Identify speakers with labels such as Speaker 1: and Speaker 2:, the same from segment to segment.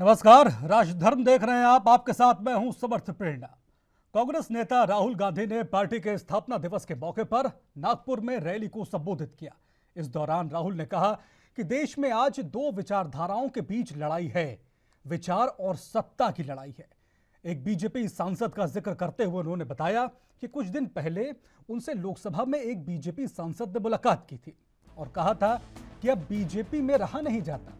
Speaker 1: नमस्कार, राजधर्म देख रहे हैं आप। आपके साथ मैं हूं समर्थ प्रेरणा। कांग्रेस नेता राहुल गांधी ने पार्टी के स्थापना दिवस के मौके पर नागपुर में रैली को संबोधित किया। इस दौरान राहुल ने कहा कि देश में आज दो विचारधाराओं के बीच लड़ाई है, विचार और सत्ता की लड़ाई है। एक बीजेपी सांसद का जिक्र करते हुए उन्होंने बताया कि कुछ दिन पहले उनसे लोकसभा में एक बीजेपी सांसद ने मुलाकात की थी और कहा था कि अब बीजेपी में रहा नहीं जाता,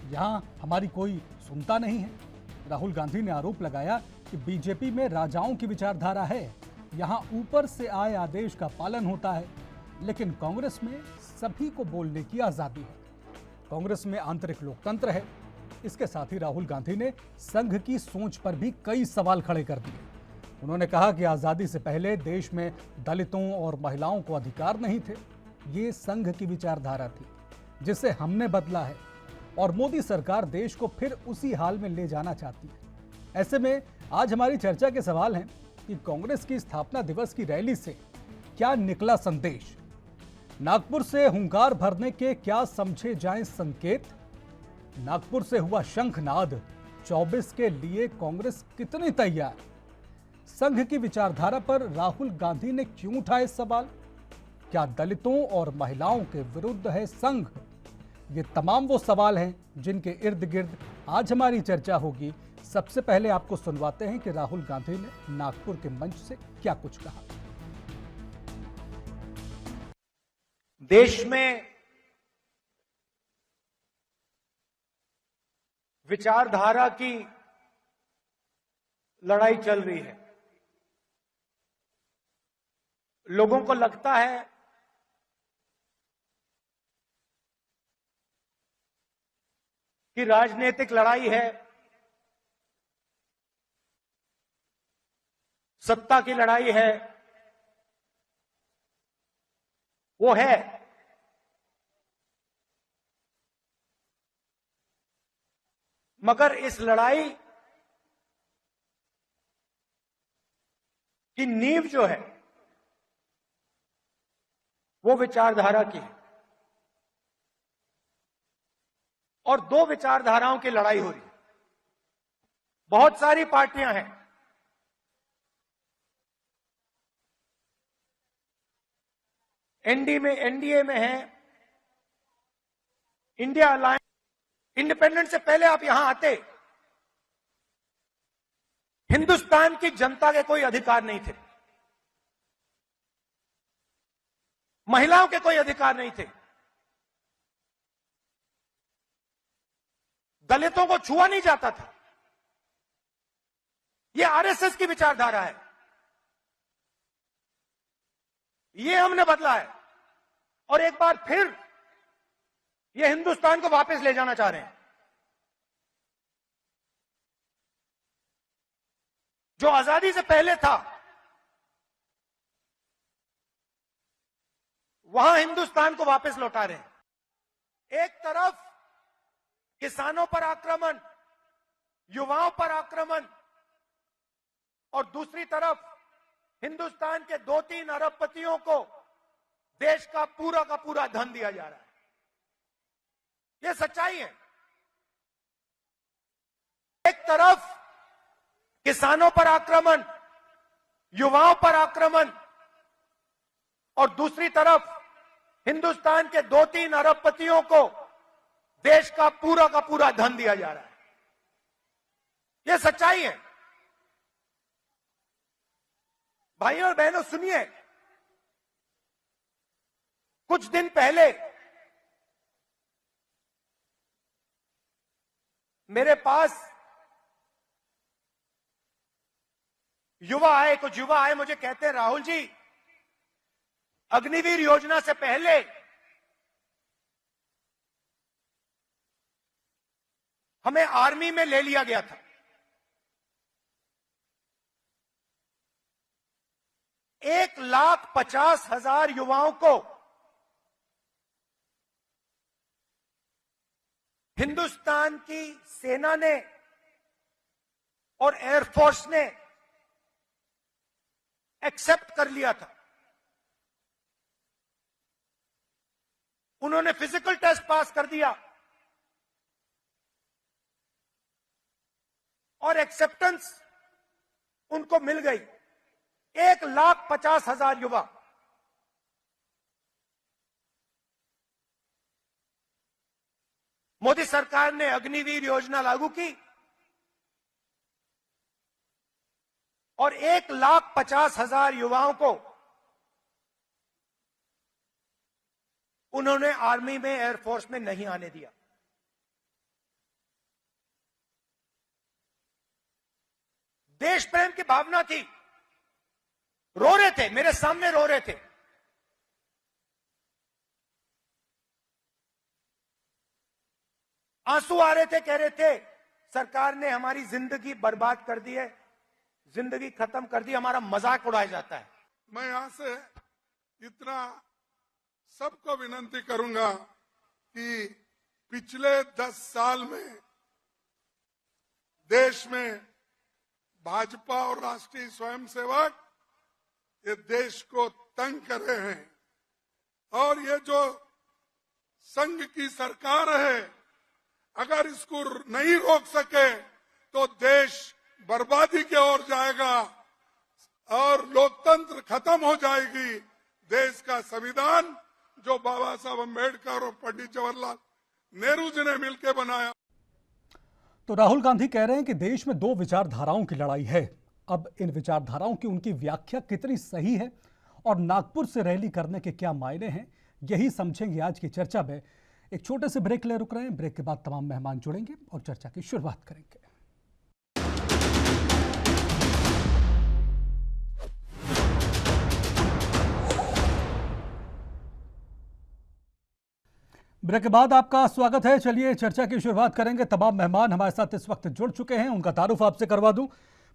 Speaker 1: यहां हमारी कोई सुनता नहीं है। राहुल गांधी ने आरोप लगाया कि बीजेपी में राजाओं की विचारधारा है, यहां ऊपर से आए आदेश का पालन होता है, लेकिन कांग्रेस में सभी को बोलने की आजादी है। कांग्रेस में आंतरिक लोकतंत्र है। इसके साथ ही राहुल गांधी ने संघ की सोच पर भी कई सवाल खड़े कर दिए। उन्होंने कहा कि आजादी से पहले देश में दलितों और महिलाओं को अधिकार नहीं थे, ये संघ की विचारधारा थी जिसे हमने बदला है और मोदी सरकार देश को फिर उसी हाल में ले जाना चाहती है। ऐसे में आज हमारी चर्चा के सवाल हैं कि कांग्रेस की स्थापना दिवस की रैली से क्या निकला संदेश, नागपुर से हुंकार भरने के क्या समझे जाएं संकेत, नागपुर से हुआ शंखनाद 24 के लिए कांग्रेस कितनी तैयार, संघ की विचारधारा पर राहुल गांधी ने क्यों उठाए सवाल, क्या दलितों और महिलाओं के विरुद्ध है संघ। ये तमाम वो सवाल हैं जिनके इर्द गिर्द आज हमारी चर्चा होगी। सबसे पहले आपको सुनवाते हैं कि राहुल गांधी ने नागपुर के मंच से क्या कुछ कहा।
Speaker 2: देश में विचारधारा की लड़ाई चल रही है। लोगों को लगता है कि राजनीतिक लड़ाई है, सत्ता की लड़ाई है, वो है। मगर इस लड़ाई की नींव जो है वो विचारधारा की है और दो विचारधाराओं की लड़ाई हो रही है। बहुत सारी पार्टियां हैं, एनडीए में है, इंडिया अलायंस। इंडिपेंडेंस से पहले आप यहां आते, हिंदुस्तान की जनता के कोई अधिकार नहीं थे, महिलाओं के कोई अधिकार नहीं थे, दलितों को छुआ नहीं जाता था। यह आरएसएस की विचारधारा है, यह हमने बदला है और एक बार फिर यह हिंदुस्तान को वापस ले जाना चाह रहे हैं। जो आजादी से पहले था वहां हिंदुस्तान को वापस लौटा रहे हैं। एक तरफ किसानों पर आक्रमण, युवाओं पर आक्रमण और दूसरी तरफ हिंदुस्तान के 2-3 अरबपतियों को देश का पूरा धन दिया जा रहा है। यह सच्चाई है। एक तरफ किसानों पर आक्रमण, युवाओं पर आक्रमण और दूसरी तरफ हिंदुस्तान के 2-3 अरबपतियों को देश का पूरा धन दिया जा रहा है। यह सच्चाई है। भाइयों और बहनों सुनिए, कुछ दिन पहले मेरे पास कुछ युवा आए, मुझे कहते हैं राहुल जी, अग्निवीर योजना से पहले हमें आर्मी में ले लिया गया था। एक 1,50,000 युवाओं को हिंदुस्तान की सेना ने और एयरफोर्स ने एक्सेप्ट कर लिया था। उन्होंने फिजिकल टेस्ट पास कर दिया। और एक्सेप्टेंस उनको मिल गई। 1,50,000 युवा मोदी सरकार ने अग्निवीर योजना लागू की और 1,50,000 युवाओं को उन्होंने आर्मी में, एयरफोर्स में नहीं आने दिया। देश प्रेम की भावना थी, रो रहे थे, मेरे सामने रो रहे थे। आंसू आ रहे थे, कह रहे थे सरकार ने हमारी जिंदगी बर्बाद कर दी है, जिंदगी खत्म कर दी, हमारा मजाक उड़ाया जाता है।
Speaker 3: मैं यहां से इतना सबको विनती करूंगा कि पिछले 10 साल में देश में भाजपा और राष्ट्रीय स्वयंसेवक ये देश को तंग कर रहे हैं और ये जो संघ की सरकार है, अगर इसको नहीं रोक सके तो देश बर्बादी की ओर जाएगा और लोकतंत्र खत्म हो जाएगी। देश का संविधान जो बाबा साहब अम्बेडकर और पंडित जवाहरलाल नेहरू जी ने मिलकर बनाया।
Speaker 1: तो राहुल गांधी कह रहे हैं कि देश में दो विचारधाराओं की लड़ाई है। अब इन विचारधाराओं की उनकी व्याख्या कितनी सही है और नागपुर से रैली करने के क्या मायने हैं, यही समझेंगे आज की चर्चा में। एक छोटे से ब्रेक ले रुक रहे हैं, ब्रेक के बाद तमाम मेहमान जुड़ेंगे और चर्चा की शुरुआत करेंगे। ब्रेक के बाद आपका स्वागत है। चलिए चर्चा की शुरुआत करेंगे। तमाम मेहमान हमारे साथ इस वक्त जुड़ चुके हैं, उनका तारुफ आपसे करवा दूं।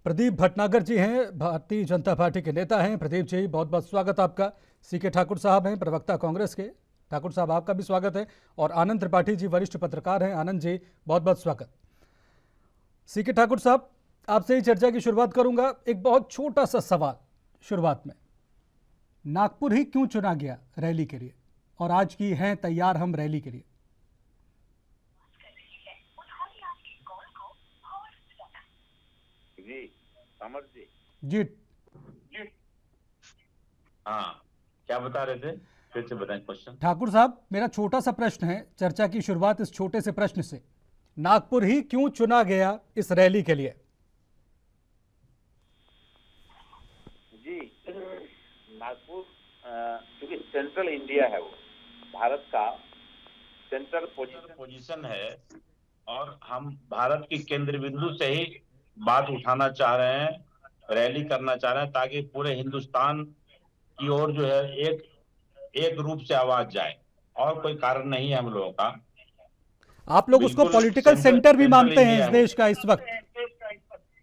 Speaker 1: प्रदीप भटनागर जी हैं, भारतीय जनता पार्टी के नेता हैं। प्रदीप जी, बहुत बहुत स्वागत आपका। सीके ठाकुर साहब हैं, प्रवक्ता कांग्रेस के। ठाकुर साहब, आपका भी स्वागत है। और आनंद त्रिपाठी जी, वरिष्ठ पत्रकार हैं। आनंद जी, बहुत बहुत स्वागत। सीके ठाकुर साहब, आपसे ही चर्चा की शुरुआत करूंगा। एक बहुत छोटा सा सवाल शुरुआत में, नागपुर ही क्यों चुना गया रैली के लिए, और आज की हैं तैयार हम रैली के लिए?
Speaker 4: जी समर जी।
Speaker 1: जी
Speaker 4: हाँ, क्या बता रहे थे, फिर से बताएं क्वेश्चन।
Speaker 1: ठाकुर साहब, मेरा छोटा सा प्रश्न है, चर्चा की शुरुआत इस छोटे से प्रश्न से। नागपुर ही क्यों चुना गया इस रैली के लिए?
Speaker 4: जी, नागपुर क्योंकि सेंट्रल इंडिया है, वो भारत का सेंट्रल पोजीशन है और हम भारत की केंद्र बिंदु से ही बात उठाना चाह रहे हैं, रैली करना चाह रहे हैं, ताकि पूरे हिंदुस्तान की ओर जो है एक रूप से आवाज जाए, और कोई कारण नहीं है हम लोगों का।
Speaker 1: आप लोग उसको पॉलिटिकल सेंटर भी मानते हैं इस देश का इस वक्त?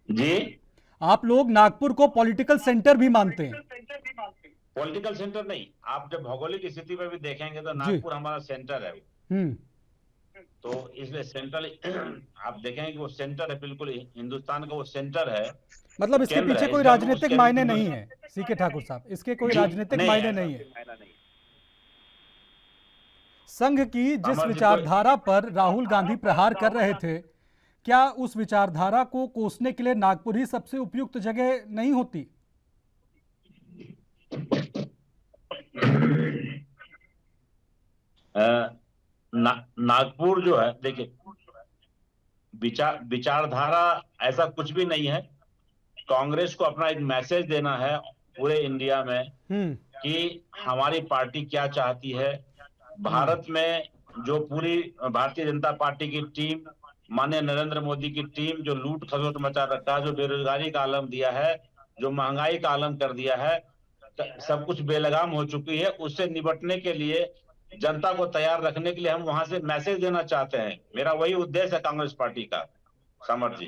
Speaker 4: जी,
Speaker 1: आप लोग नागपुर को पॉलिटिकल सेंटर भी मानते हैं?
Speaker 4: पॉलिटिकल सेंटर नहीं, आप जब भौगोलिक स्थिति में भी देखेंगे तो नागपुर हमारा सेंटर है। तो इसलिए सेंट्रल आप देखेंगे कि वो सेंटर है, बिल्कुल हिंदुस्तान का वो सेंटर है।
Speaker 1: मतलब इसके पीछे कोई राजनीतिक मायने नहीं है सीके ठाकुर साहब, इसके कोई राजनीतिक मायने नहीं है। संघ की जिस विचारधारा पर राहुल गांधी प्रहार कर रहे थे, क्या उस विचारधारा को कोसने के लिए नागपुर ही सबसे उपयुक्त जगह नहीं होती?
Speaker 4: नागपुर जो है, देखिए, विचारधारा ऐसा कुछ भी नहीं है। कांग्रेस को अपना एक मैसेज देना है पूरे इंडिया में कि हमारी पार्टी क्या चाहती है। भारत में जो पूरी भारतीय जनता पार्टी की टीम, माननीय नरेंद्र मोदी की टीम, जो लूट खसोट मचा रखा है, जो बेरोजगारी का आलम दिया है, जो महंगाई का आलम कर दिया है, सब कुछ बेलगाम हो चुकी है। उससे निपटने के लिए, जनता को तैयार रखने के लिए हम वहां से मैसेज देना चाहते हैं। मेरा वही उद्देश्य है कांग्रेस पार्टी का। समर जी।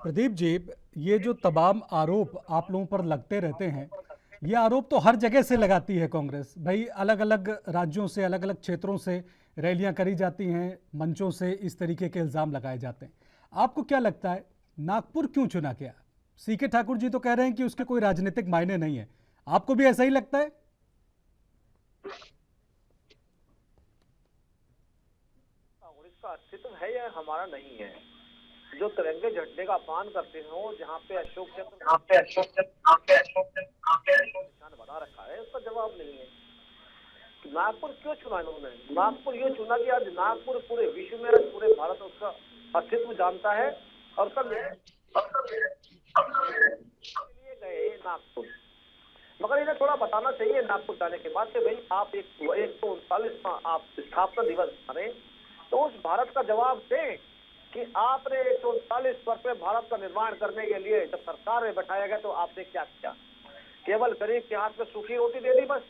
Speaker 1: प्रदीप जी, ये जो तमाम आरोप आप लोगों पर लगते रहते हैं, ये आरोप तो हर जगह से लगाती है कांग्रेस। भाई, अलग अलग राज्यों से, अलग अलग क्षेत्रों से रैलियां करी जाती हैं, मंचों से इस तरीके के इल्जाम लगाए जाते हैं। आपको क्या लगता है, नागपुर क्यों चुना गया? सीके ठाकुर जी तो कह रहे हैं कि उसके कोई राजनीतिक मायने नहीं है, आपको भी ऐसा ही लगता है?
Speaker 5: कांग्रेस का अस्तित्व है या हमारा नहीं है, जो तिरंगे झंडे का अपमान करते हो, जहाँ पे अशोक चक्र निशान बना रखा है, उसका जवाब नहीं है। नागपुर क्यों चुना इन्होंने? नागपुर ये चुना कि आज नागपुर पूरे विश्व में, पूरे भारत उसका अस्तित्व जानता है और उसका लिए गए नागपुर। मगर इन्हें थोड़ा बताना चाहिए नागपुर जाने के बाद कि भाई आप 139वां आप स्थापना दिवस मनाएं, तो उस भारत का जवाब दें कि आपने 139 वर्ष में भारत का निर्माण करने के लिए जब सरकार में बैठाया गया तो आपने क्या किया? केवल गरीब के हाथ में सूखी रोटी दे दी, बस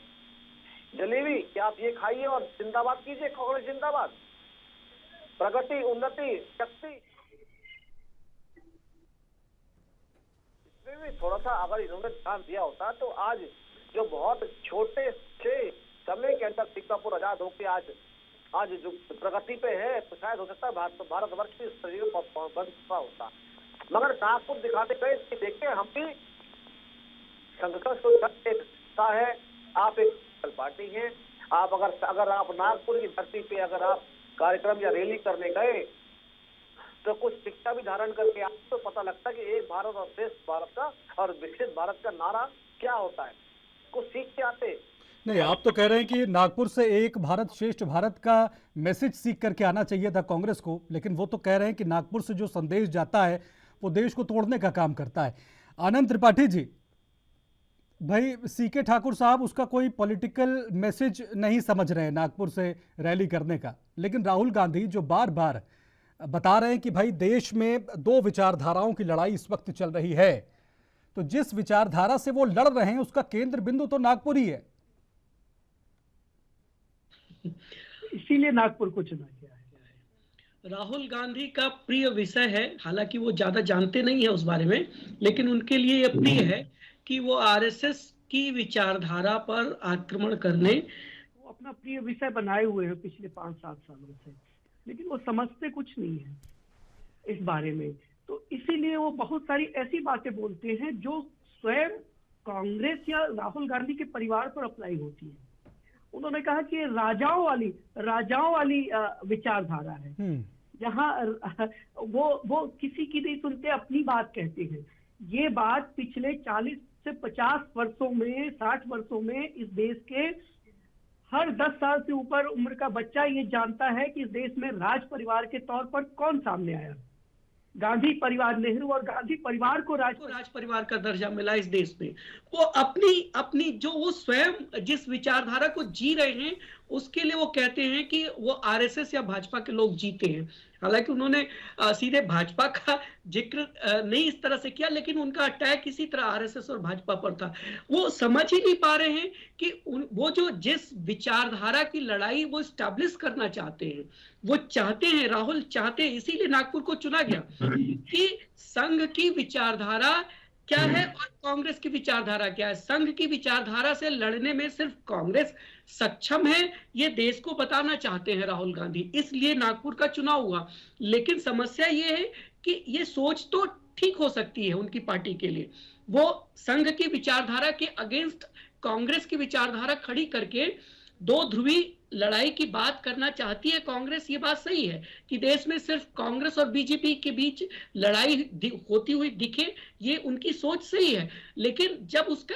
Speaker 5: जलेबी कि आप ये खाइए और जिंदाबाद कीजिए, कांग्रेस जिंदाबाद। प्रगति, उन्नति, शक्ति, इसमें भी थोड़ा सा अगर इन्होंने ध्यान दिया होता तो आज जो बहुत छोटे से समय के अंदर सिंगापुर आजाद होकर आज जो प्रगति पे है, तो शायद हो सकता है भारतवर्ष की शरीर बन चुका होता। मगर नागपुर दिखाते गए कि देखिए हम भी संघर्ष को हिस्सा है, आप एक पार्टी हैं, आप अगर आप नागपुर की धरती पे अगर आप कार्यक्रम या रैली करने गए तो कुछ शिक्षा भी धारण करके आपको पता लगता है कि एक भारत और श्रेष्ठ भारत का और विकसित भारत का नारा क्या होता है, कुछ सीख के आते।
Speaker 1: नहीं, आप तो कह रहे हैं कि नागपुर से एक भारत श्रेष्ठ भारत का मैसेज सीख करके आना चाहिए था कांग्रेस को, लेकिन वो तो कह रहे हैं कि नागपुर से जो संदेश जाता है वो देश को तोड़ने का काम करता है। आनंद त्रिपाठी जी, भाई सीके ठाकुर साहब उसका कोई पॉलिटिकल मैसेज नहीं समझ रहे हैं नागपुर से रैली करने का, लेकिन राहुल गांधी जो बार बार बता रहे हैं कि भाई देश में दो विचारधाराओं की लड़ाई इस वक्त चल रही है, तो जिस विचारधारा से वो लड़ रहे हैं उसका केंद्र बिंदु तो नागपुर ही है।
Speaker 6: इसीलिए नागपुर को चुना गया है।
Speaker 7: राहुल गांधी का प्रिय विषय है, हालांकि वो ज्यादा जानते नहीं है उस बारे में, लेकिन उनके लिए यह प्रिय है कि वो आरएसएस की विचारधारा पर आक्रमण करने
Speaker 6: वो अपना प्रिय विषय बनाए हुए हैं पिछले 5-7 सालों से, लेकिन वो समझते कुछ नहीं है इस बारे में। तो इसीलिए वो बहुत सारी ऐसी बातें बोलते हैं जो स्वयं कांग्रेस या राहुल गांधी के परिवार पर अप्लाई होती है। उन्होंने कहा कि राजाओं वाली विचारधारा है, जहां वो किसी की नहीं सुनते, अपनी बात कहते हैं। ये बात पिछले 40 से 50 वर्षों में, 60 वर्षों में इस देश के हर 10 साल से ऊपर उम्र का बच्चा ये जानता है कि इस देश में राज परिवार के तौर पर कौन सामने आया। गांधी परिवार, नेहरू और गांधी परिवार को
Speaker 7: राज परिवार का दर्जा मिला इस देश में। वो अपनी जो वो स्वयं जिस विचारधारा को जी रहे हैं उसके लिए वो कहते हैं कि वो आरएसएस या भाजपा के लोग जीते हैं। हालांकि उन्होंने सीधे भाजपा का जिक्र नहीं इस तरह से किया, लेकिन उनका अटैक इसी तरह आरएसएस और भाजपा पर था। वो समझ ही नहीं पा रहे हैं कि वो जो जिस विचारधारा की लड़ाई वो स्टैब्लिश करना चाहते हैं, वो चाहते हैं, राहुल चाहते हैं, इसीलिए नागपुर को चुना गया कि संघ की विचारधारा क्या है और कांग्रेस की विचारधारा क्या है। संघ की विचारधारा से लड़ने में सिर्फ कांग्रेस सक्षम है, ये देश को बताना चाहते हैं राहुल गांधी, इसलिए नागपुर का चुनाव हुआ। लेकिन समस्या ये है कि ये सोच तो ठीक हो सकती है उनकी पार्टी के लिए, वो संघ की विचारधारा के अगेंस्ट कांग्रेस की विचारधारा खड़ी करके दो ध्रुवी लड़ाई की बात करना चाहती है कांग्रेस। ये बात सही है कि देश में सिर्फ कांग्रेस और बीजेपी के बीच लड़ाई होती हुई दिखे, ये उनकी सोच सही है। लेकिन जब उसका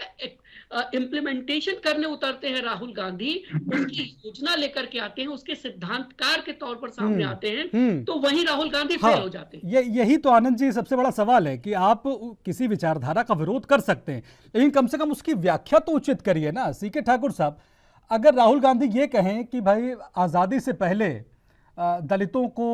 Speaker 7: इम्प्लीमेंटेशन करने उतरते हैं राहुल गांधी, उसकी योजना लेकर के आते हैं, उसके सिद्धांतकार के तौर पर सामने आते हैं, तो वहीं राहुल गांधी फेल हो जाते हैं।
Speaker 1: यही तो आनंद जी सबसे बड़ा सवाल है कि आप किसी विचारधारा का विरोध कर सकते हैं, लेकिन कम से कम उसकी व्याख्या तो उचित करिए ना। सीके ठाकुर साहब, अगर राहुल गांधी ये कहें कि भाई आज़ादी से पहले दलितों को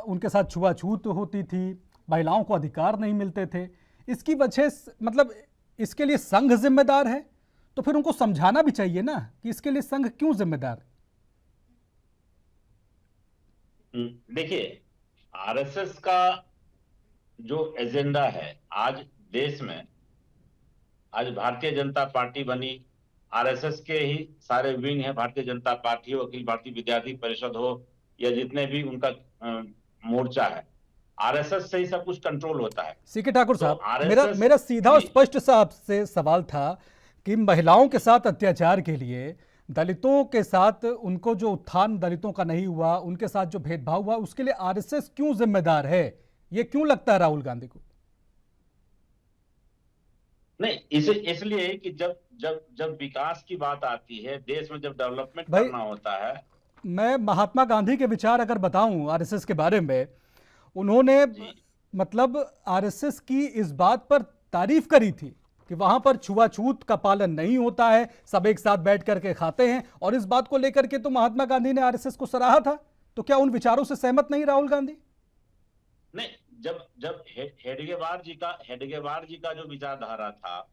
Speaker 1: उनके साथ छुआछूत होती थी, महिलाओं को अधिकार नहीं मिलते थे, इसकी वजह मतलब इसके लिए संघ जिम्मेदार है, तो फिर उनको समझाना भी चाहिए ना कि इसके लिए संघ क्यों जिम्मेदार है।
Speaker 4: देखिए, आरएसएस का जो एजेंडा है आज देश में, आज भारतीय जनता पार्टी बनी, आरएसएस के ही सारे विंग है, भारतीय जनता पार्टी हो, अखिल भारतीय विद्यार्थी परिषद हो, या जितने भी उनका मोर्चा है, आरएसएस से ही सब कुछ कंट्रोल होता है।
Speaker 1: सीके ठाकुर साहब,
Speaker 4: तो
Speaker 1: मेरा सीधा और स्पष्ट सा आपसे सवाल था कि महिलाओं के साथ अत्याचार के लिए, दलितों के साथ उनको जो उत्थान दलितों का नहीं हुआ, उनके साथ जो भेदभाव हुआ, उसके लिए आरएसएस क्यों जिम्मेदार है? ये क्यों लगता है राहुल गांधी को?
Speaker 4: नहीं, इसलिए कि जब जब जब विकास की बात आती है, देश में जब डेवलपमेंट
Speaker 1: भाई,
Speaker 4: करना होता है।
Speaker 1: मैं महात्मा गांधी के विचार अगर बताऊं आरएसएस के बारे में, उन्होंने मतलब आरएसएस की इस बात पर तारीफ करी थी कि वहां पर छुआछूत का पालन नहीं होता है, सब एक साथ बैठ करके खाते हैं, और इस बात को लेकर के तो महात्मा गांधी ने आरएसएस को सराहा था। तो क्या उन विचारों से सहमत नहीं राहुल गांधी?
Speaker 4: नहीं, जब जब हेडगेवार जी का जो विचारधारा था,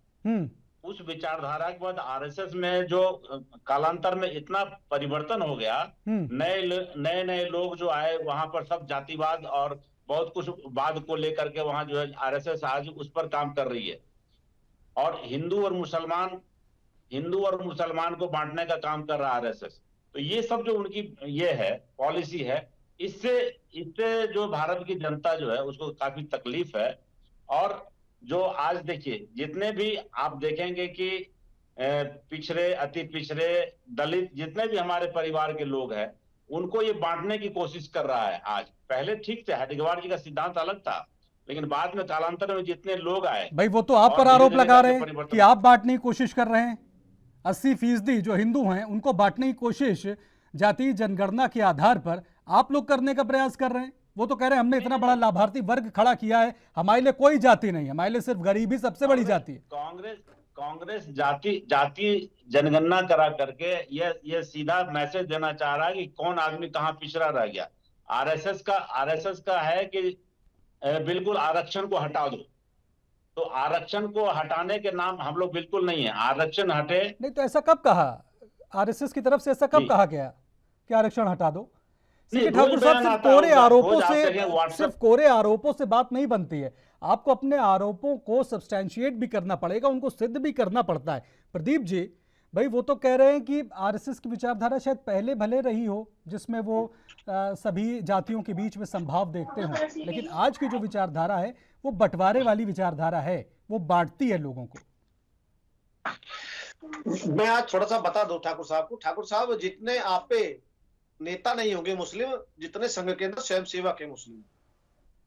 Speaker 4: उस विचारधारा के बाद आरएसएस में जो कालांतर में इतना परिवर्तन हो गया, नए नए लोग जो आए, वहां पर सब जातिवाद और बहुत कुछ वाद को लेकर के वहां जो है आरएसएस आज उस पर काम कर रही है, और हिंदू और मुसलमान को बांटने का काम कर रहा है आरएसएस। तो ये सब जो उनकी ये है पॉलिसी है, इससे जो भारत की जनता जो है उसको काफी तकलीफ है। और जो आज देखिए, जितने भी आप देखेंगे कि पिछड़े, अति पिछड़े, दलित, जितने भी हमारे परिवार के लोग हैं, उनको ये बांटने की कोशिश कर रहा है आज। पहले ठीक थे, हेडगेवार जी का सिद्धांत अलग था, लेकिन बाद में कालांतर में जितने लोग आए,
Speaker 1: भाई वो तो आप पर आरोप लगा रहे हैं कि आप बांटने की कोशिश कर रहे हैं। 80% जो हिंदू हैं उनको बांटने की कोशिश जाति जनगणना के आधार पर आप लोग करने का प्रयास कर रहे हैं। वो तो कह रहे हैं हमने इतना बड़ा लाभार्थी वर्ग खड़ा किया है, हमारे लिए कोई जाति नहीं, हमारे लिए सिर्फ गरीबी सबसे बड़ी जाति है।
Speaker 4: कांग्रेस जाति जनगणना करा करके ये सीधा मैसेज देना चाह रहा है कि कौन आदमी कहां पिछड़ा रह गया। आरएसएस का है कि बिल्कुल आरक्षण को हटा दो। तो आरक्षण को हटाने के नाम हम लोग बिल्कुल नहीं है, आरक्षण हटे
Speaker 1: नहीं। तो ऐसा कब कहा आरएसएस की तरफ से, ऐसा कब कहा गया कि आरक्षण हटा दो? ठाकुर साहब, सिर्फ कोरे आरोपों से बात नहीं बनती है, आपको अपने आरोपों को सब्सटैंशिएट भी करना पड़ेगा, उनको सिद्ध भी करना पड़ता है। प्रदीप जी, भाई वो तो कह रहे हैं कि आरएसएस की विचारधारा शायद पहले भले रही हो, जिसमें वो सभी जातियों के बीच में संभाव देखते हो, लेकिन आज की जो विचारधारा है वो बंटवारे वाली विचारधारा है, वो बांटती है लोगों को।
Speaker 8: मैं आज थोड़ा सा बता दूं ठाकुर साहब को। ठाकुर साहब, जितने आप पे नेता नहीं होंगे मुस्लिम, जितने संघ के अंदर स्वयं सेवक है मुस्लिम।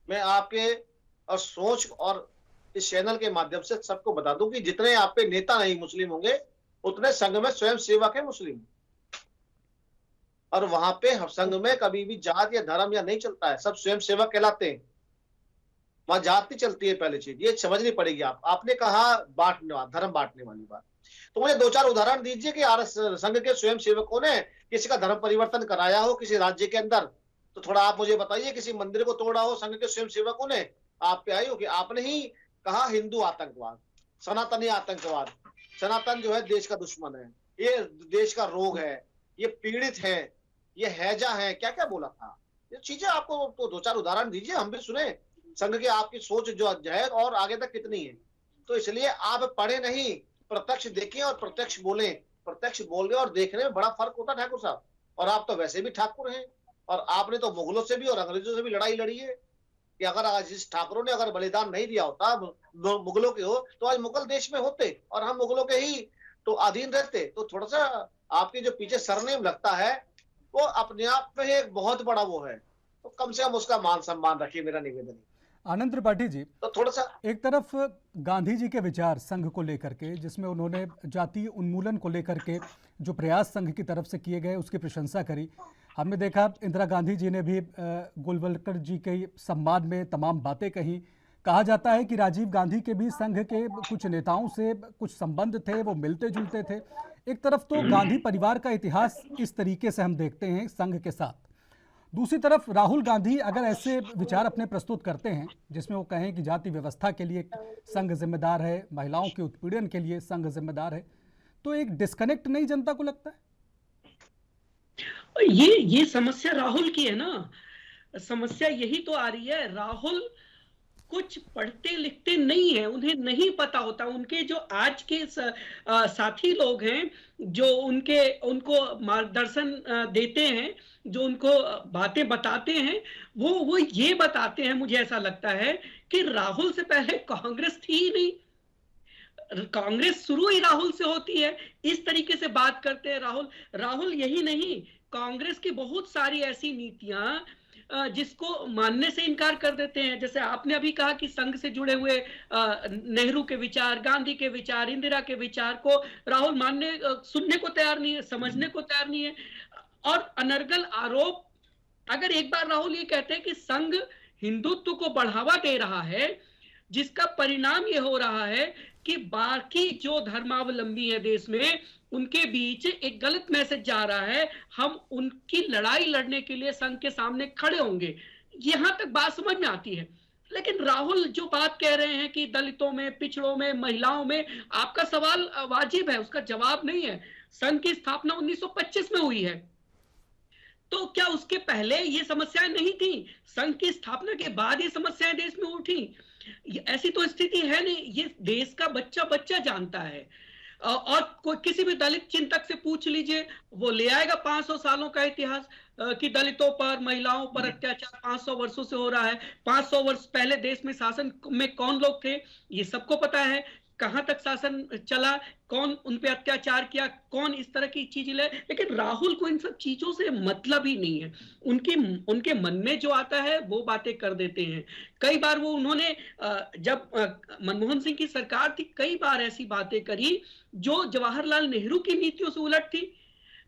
Speaker 8: मैं आपके और सोच और इस चैनल के माध्यम से सबको बता दूं कि जितने आप पे नेता नहीं मुस्लिम होंगे, उतने संघ में स्वयं सेवक है मुस्लिम। और वहां पे संघ में कभी भी जात या धर्म या नहीं चलता है, सब स्वयं सेवक कहलाते हैं। वहां जात नहीं चलती है, पहली चीज ये समझनी पड़ेगी। आपने कहा बांटने, धर्म बांटने वाली बात, तो मुझे 2-4 उदाहरण दीजिए कि आरएसएस संघ के स्वयं सेवकों ने किसी का धर्म परिवर्तन कराया हो किसी राज्य के अंदर। तो थोड़ा आप मुझे बताइए, किसी मंदिर को तोड़ा हो संघ के स्वयं सेवकों ने? आप पे आई हो कि आपने ही कहा हिंदू आतंकवाद, सनातनी आतंकवाद, सनातन जो है देश का दुश्मन है, ये देश का रोग है, ये पीड़ित है, ये हैजा है, क्या क्या बोला था। ये चीजें आपको तो 2-4 उदाहरण दीजिए, हम भी सुने संघ की आपकी सोच जो है और आगे तक कितनी है। तो इसलिए आप पढ़े नहीं, प्रत्यक्ष देखें और प्रत्यक्ष बोलें। प्रत्यक्ष बोलने और देखने में बड़ा फर्क होता है ठाकुर साहब। और आप तो वैसे भी ठाकुर हैं, और आपने तो मुगलों से भी और अंग्रेजों से भी लड़ाई लड़ी है कि अगर आज इस ठाकुरों ने अगर बलिदान नहीं दिया होता, मुगलों के हो, तो आज मुगल देश में होते और हम मुगलों के ही तो अधीन रहते। तो थोड़ा सा आपके जो पीछे सरनेम लगता है वो अपने आप में एक बहुत बड़ा वो है, तो कम से कम उसका मान सम्मान रखिए, मेरा निवेदन है।
Speaker 1: आनंद त्रिपाठी जी,
Speaker 8: तो थोड़ा सा
Speaker 1: एक तरफ गांधी जी के विचार संघ को लेकर के, जिसमें उन्होंने जातीय उन्मूलन को लेकर के जो प्रयास संघ की तरफ से किए गए उसकी प्रशंसा करी। हमने देखा इंदिरा गांधी जी ने भी गोलवलकर जी के सम्मान में तमाम बातें कही। कहा जाता है कि राजीव गांधी के भी संघ के कुछ नेताओं से कुछ संबंध थे, वो मिलते जुलते थे। एक तरफ तो गांधी परिवार का इतिहास इस तरीके से हम देखते हैं संघ के साथ, दूसरी तरफ राहुल गांधी अगर ऐसे विचार अपने प्रस्तुत करते हैं जिसमें वो कहें कि जाति व्यवस्था के लिए संघ जिम्मेदार है, महिलाओं के उत्पीड़न के लिए संघ जिम्मेदार है, तो एक डिस्कनेक्ट नहीं जनता को लगता है?
Speaker 7: ये समस्या राहुल की है ना, समस्या यही तो आ रही है। राहुल कुछ पढ़ते लिखते नहीं है, उन्हें नहीं पता होता। उनके जो आज के साथी लोग हैं जो उनको मार्गदर्शन देते हैं, जो उनको बातें बताते हैं, वो ये बताते हैं, मुझे ऐसा लगता है कि राहुल से पहले कांग्रेस थी ही नहीं, कांग्रेस शुरू ही राहुल से होती है। इस तरीके से बात करते हैं राहुल। यही नहीं, कांग्रेस की बहुत सारी ऐसी नीतियां जिसको मानने से इनकार कर देते हैं। जैसे आपने अभी कहा कि संघ से जुड़े हुए नेहरू के विचार, गांधी के विचार, इंदिरा के विचार को राहुल मानने सुनने को तैयार नहीं है, समझने को तैयार नहीं है। और अनर्गल आरोप, अगर एक बार राहुल ये कहते हैं कि संघ हिंदुत्व को बढ़ावा दे रहा है, जिसका परिणाम ये हो रहा है कि बाकी जो धर्मावलंबी है देश में, उनके बीच एक गलत मैसेज जा रहा है, हम उनकी लड़ाई लड़ने के लिए संघ के सामने खड़े होंगे, यहां तक बात समझ में आती है। लेकिन राहुल जो बात कह रहे हैं कि दलितों में, पिछड़ों में, महिलाओं में, आपका सवाल वाजिब है, उसका जवाब नहीं है। संघ की स्थापना 1925 में हुई है, तो क्या उसके पहले ये समस्याएं नहीं थी? संघ की स्थापना के बाद ये समस्याएं देश में उठी? ऐसी तो स्थिति है नहीं, ये देश का बच्चा बच्चा जानता है। और कोई किसी भी दलित चिंतक से पूछ लीजिए, वो ले आएगा 500 सालों का इतिहास कि दलितों पर, महिलाओं पर अत्याचार 500 वर्षों से हो रहा है। 500 वर्ष पहले देश में शासन में कौन लोग थे, ये सबको पता है। कहां तक शासन चला, कौन उन पे अत्याचार किया, कौन इस तरह की चीज ले। लेकिन राहुल को इन सब चीजों से मतलब ही नहीं है। उनके मन में जो आता है वो बातें कर देते हैं। कई बार वो उन्होंने जब मनमोहन सिंह की सरकार थी, कई बार ऐसी बातें करी जो जवाहरलाल नेहरू की नीतियों से उलट थी।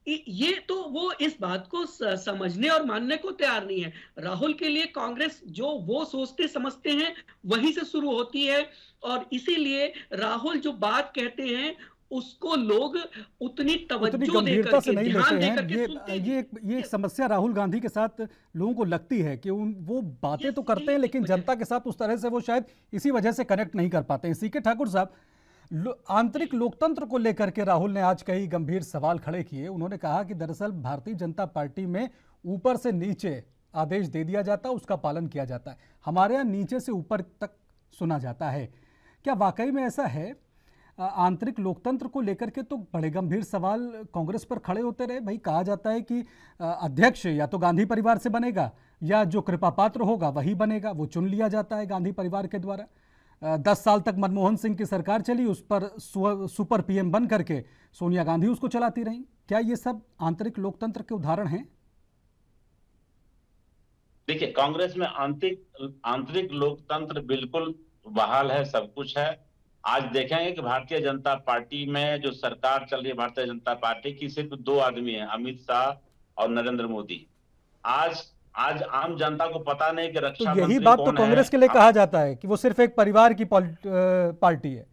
Speaker 7: ये तो वो इस बात को समझने और मानने को तैयार नहीं है। राहुल के लिए कांग्रेस जो वो सोचते समझते हैं वहीं से शुरू होती है, और इसीलिए राहुल जो बात कहते हैं उसको लोग उतनी तवज्जो
Speaker 1: गंभीरता से नहीं
Speaker 7: ध्यान
Speaker 1: लेते
Speaker 7: देकर
Speaker 1: हैं। ये एक समस्या राहुल गांधी के साथ लोगों को लगती है कि वो बातें तो करते हैं लेकिन जनता के साथ उस तरह से वो शायद इसी वजह से कनेक्ट नहीं कर पाते हैं। सीके ठाकुर साहब, आंतरिक लोकतंत्र को लेकर के राहुल ने आज कई गंभीर सवाल खड़े किए। उन्होंने कहा कि दरअसल भारतीय जनता पार्टी में ऊपर से नीचे आदेश दे दिया जाता है, उसका पालन किया जाता है, हमारे यहाँ नीचे से ऊपर तक सुना जाता है। क्या वाकई में ऐसा है? आंतरिक लोकतंत्र को लेकर के तो बड़े गंभीर सवाल कांग्रेस पर खड़े होते रहे। भाई, कहा जाता है कि अध्यक्ष या तो गांधी परिवार से बनेगा या जो कृपा पात्र होगा वही बनेगा, वो चुन लिया जाता है गांधी परिवार के द्वारा। 10 साल तक मनमोहन सिंह की सरकार चली, उस पर सुपर पीएम बन करके सोनिया गांधी उसको चलाती रही। क्या ये सब आंतरिक लोकतंत्र के उदाहरण हैं?
Speaker 4: देखिए, कांग्रेस में आंतरिक लोकतंत्र बिल्कुल बहाल है, सब कुछ है। आज देखेंगे कि भारतीय जनता पार्टी में जो सरकार चल रही है, भारतीय जनता पार्टी की सिर्फ 2 आदमी हैं, अमित शाह और नरेंद्र मोदी। आज आम जनता को पता नहीं कि रक्षा मंत्री कौन है।
Speaker 1: यही बात तो कांग्रेस के लिए कहा जाता है कि वो सिर्फ एक परिवार की पार्टी है।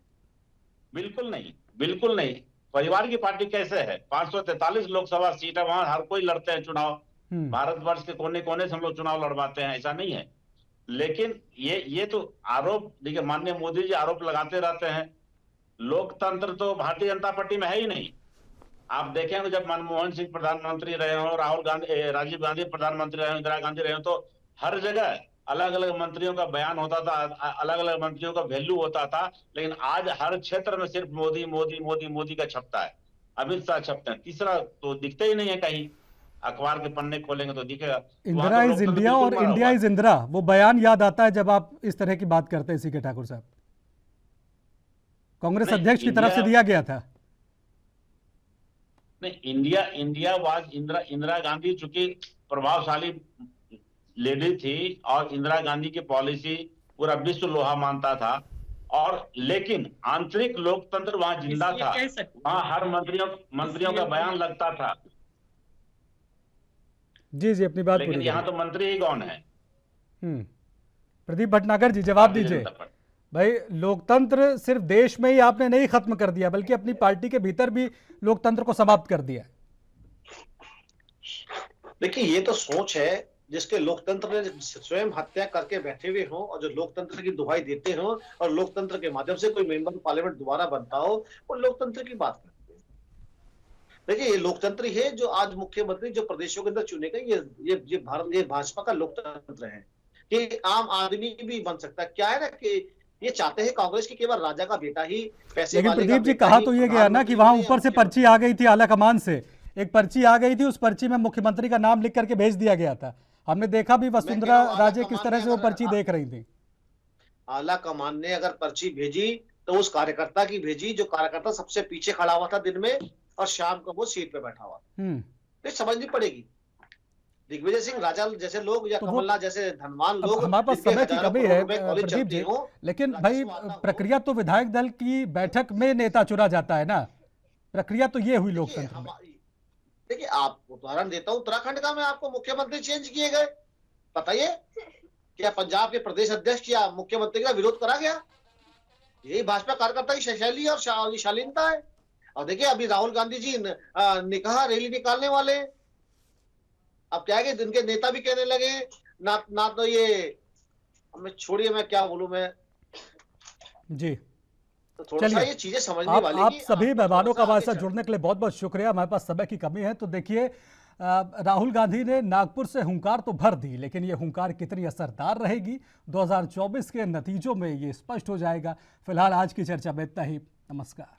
Speaker 4: बिल्कुल नहीं, बिल्कुल नहीं। परिवार की पार्टी कैसे है? 543 लोकसभा सीट है, वहां हर कोई लड़ते हैं चुनाव। भारतवर्ष के कोने कोने से हम लोग चुनाव लड़वाते हैं, ऐसा नहीं है। लेकिन ये तो आरोप, देखिए माननीय मोदी जी आरोप लगाते रहते हैं। लोकतंत्र तो भारतीय जनता पार्टी में है ही नहीं। आप देखेंगे जब मनमोहन सिंह प्रधानमंत्री रहे हो, राजीव गांधी प्रधानमंत्री रहे हो, इंदिरा गांधी रहे हो, तो हर जगह अलग अलग मंत्रियों का बयान होता था, अलग अलग मंत्रियों का वैल्यू होता था। लेकिन आज हर क्षेत्र में सिर्फ मोदी मोदी मोदी मोदी का छपता है, अमित शाह छपते हैं, तीसरा तो दिखते ही नहीं है कहीं। अखबार के पन्ने खोलेंगे तो दिखेगा
Speaker 1: इंदिरा इज इंडिया और इंडिया इज इंदिरा, वो बयान याद आता है जब आप इस तरह की बात करते हैं। सीके ठाकुर साहब, कांग्रेस अध्यक्ष की तरफ से दिया गया था।
Speaker 4: नहीं, इंडिया वाज इंदिरा गांधी चूंकि प्रभावशाली लेडी थी और इंदिरा गांधी की पॉलिसी पूरा विश्व लोहा मानता था, और लेकिन आंतरिक लोकतंत्र वहां जिंदा था, वहां हर मंत्रियों का बयान लगता था।
Speaker 1: जी जी, अपनी बात पूरी।
Speaker 4: लेकिन यहाँ तो मंत्री ही कौन है?
Speaker 1: प्रदीप भटनागर जी, जवाब दीजिए। भाई, लोकतंत्र सिर्फ देश में ही आपने नहीं खत्म कर दिया, बल्कि अपनी पार्टी के भीतर भी लोकतंत्र को समाप्त कर दिया।
Speaker 8: देखिए, ये तो सोच है जिसके लोकतंत्र ने स्वयं हत्या करके बैठे हुए हो, और जो लोकतंत्र की दुहाई देते हो और लोकतंत्र के माध्यम से कोई मेंबर पार्लियामेंट दोबारा बनता हो, वो लोकतंत्र की बात करते हैं। देखिए, ये लोकतंत्र है जो आज मुख्यमंत्री जो प्रदेशों के अंदर चुने गए, ये भाजपा का लोकतंत्र है कि आम आदमी भी बन सकता है। क्या है ना कि ये चाहते हैं कांग्रेस की केवल राजा का बेटा ही पैसे
Speaker 1: लेकिन प्रदीप जी, कहा तो ये गया ना कि वहां ऊपर से पर्ची आ गई थी, आला कमान से एक पर्ची आ गई थी, उस पर्ची में मुख्यमंत्री का नाम लिख करके भेज दिया गया था। हमने देखा भी वसुंधरा राजे किस तरह से वो पर्ची देख रही थी।
Speaker 8: आला कमान ने अगर पर्ची भेजी तो उस कार्यकर्ता की भेजी जो कार्यकर्ता सबसे पीछे खड़ा हुआ था दिन में, और शाम को वो सीट पे बैठा हुआ। ये समझनी पड़ेगी। दिग्विजय सिंह राजा जैसे लोग या
Speaker 1: तो
Speaker 8: कमलनाथ जैसे धनवान लोग,
Speaker 1: हमारे पास
Speaker 8: जिनके
Speaker 1: समय की
Speaker 8: हजारों
Speaker 1: कमी
Speaker 8: करोड़
Speaker 1: है
Speaker 8: रुपए कॉलेज
Speaker 1: प्रदीप
Speaker 8: चलते
Speaker 1: जी,
Speaker 8: हों,
Speaker 1: लेकिन
Speaker 8: राजस्व
Speaker 1: भाई
Speaker 8: आता हो।
Speaker 1: प्रक्रिया तो विधायक दल की बैठक में नेता चुना जाता है ना, प्रक्रिया तो ये हुई
Speaker 8: देखिए
Speaker 1: लोकतंत्र में।
Speaker 8: देखिए, आप उदाहरण देता हूँ, उत्तराखंड का मैं आपको मुख्यमंत्री चेंज किए गए, बताइए क्या पंजाब के प्रदेश अध्यक्ष या मुख्यमंत्री का विरोध करा गया? यही भाजपा कार्यकर्ता की शैली और शालीनता है। और देखिए अभी राहुल गांधी जी निकाह रैली निकालने वाले हैं। अब क्या है कि इनके नेता भी कहने लगे ना तो ये, मैं छोड़िए मैं क्या बोलूं मैं,
Speaker 1: जी
Speaker 8: तो थोड़ा सा
Speaker 1: चलिए,
Speaker 8: ये चीजें समझने वाली
Speaker 1: आप
Speaker 8: कि
Speaker 1: सभी
Speaker 8: आपको
Speaker 1: मेहमानों का
Speaker 8: थोड़ा सा
Speaker 1: हमारे साथ
Speaker 8: आगे
Speaker 1: जुड़ने के लिए बहुत बहुत शुक्रिया। हमारे पास समय की कमी है, तो देखिए राहुल गांधी ने नागपुर से हुंकार तो भर दी, लेकिन ये हुंकार कितनी असरदार रहेगी 2024 के नतीजों में ये स्पष्ट हो जाएगा। फिलहाल आज की चर्चा में इतना ही। नमस्कार।